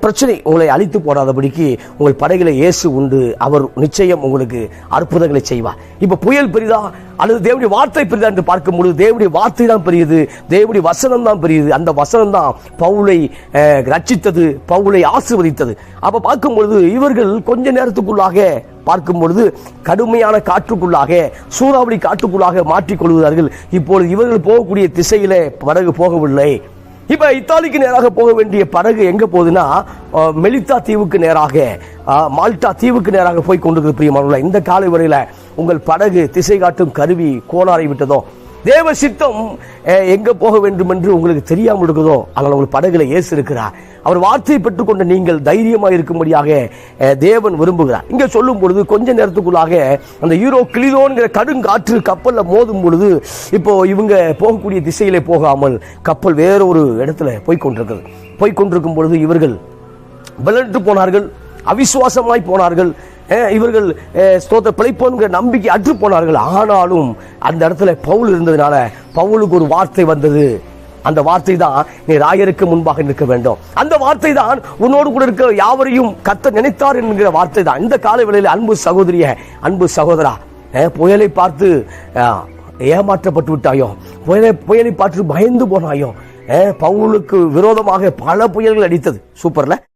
பிரச்சனை உங்களை அழித்து போடாதபடிக்கு உங்கள் படைகளை இயேசு உண்டு. அவர் நிச்சயம் உங்களுக்கு அற்புதங்களை செய்வார். இப்ப புயல் பெரிதா அல்லது தேவனுடைய வார்த்தை பெரிதா என்று பார்க்கும் பொழுது தேவனுடைய வார்த்தை தான் பெரியது, தேவனுடைய வசனம் தான் பெரியது. அந்த வசனம் தான் பவுலை ரட்சித்தது, பவுலை ஆசீர்வதித்தது. அப்ப பார்க்கும் பொழுது இவர்கள் கொஞ்ச நேரத்துக்குள்ளாக பார்க்கும் பொழுது கடுமையான காற்றுக்குள்ளாக, சூறாவளி காற்றுக்குள்ளாக மாற்றிக்கொள்கிறார்கள். இப்பொழுது இவர்கள் போகக்கூடிய திசையில படகு போகவில்லை. இப்ப இத்தாலிக்கு நேராக போக வேண்டிய படகு எங்க போகுதுன்னா மெலித்தா தீவுக்கு நேராக, மால்டா தீவுக்கு நேராக போய் கொண்டிருக்கிற பிரியமானவர்களே, இந்த காலை வரையில உங்கள் படகு திசை காட்டும் கருவி கோளாறை விட்டதோ, தேவ சித்தம் எங்க போக வேண்டும் என்று உங்களுக்கு தெரியாமல் இருக்குதோ, ஆனால் உங்கள் படகுல இயேசு இருக்கிறார். அவர் வார்த்தையை பெற்றுக்கொண்ட நீங்கள் தைரியமாக இருக்கும்படியாக தேவன் விரும்புகிறார். இங்க சொல்லும் பொழுது கொஞ்ச நேரத்துக்குள்ளாக அந்த யூரோ கிளிதோன்கிற கடுங்காற்று கப்பல்ல மோதும் பொழுது இப்போ இவங்க போகக்கூடிய திசையிலே போகாமல் கப்பல் வேற ஒரு இடத்துல போய்கொண்டிருக்கும் பொழுது இவர்கள் பலட்டு போனார்கள், அவிசுவாசமாய் போனார்கள். இவர்கள் ஸ்தோத்திர பிழைப்போங்கிற நம்பிக்கை அற்று போனார்கள். ஆனாலும் அந்த இடத்துல பவுல் இருந்ததுனால பவுலுக்கு ஒரு வார்த்தை வந்தது. அந்த வார்த்தை தான், நீ ராயருக்கு முன்பாக நிற்க வேண்டும். அந்த வார்த்தை தான் உன்னோடு கூட இருக்கிற யாவரையும் கர்த்தர் நினைத்தார் என்கிற வார்த்தை தான். இந்த காலை வேளையில் அன்பு சகோதரிய, அன்பு சகோதரா, புயலை பார்த்து ஏமாற்றப்பட்டு விட்டாயோ, புயலை பார்த்து பயந்து போனாயோ, பவுலுக்கு விரோதமாக பல புயல்கள் அடித்தது. சூப்பர்ல.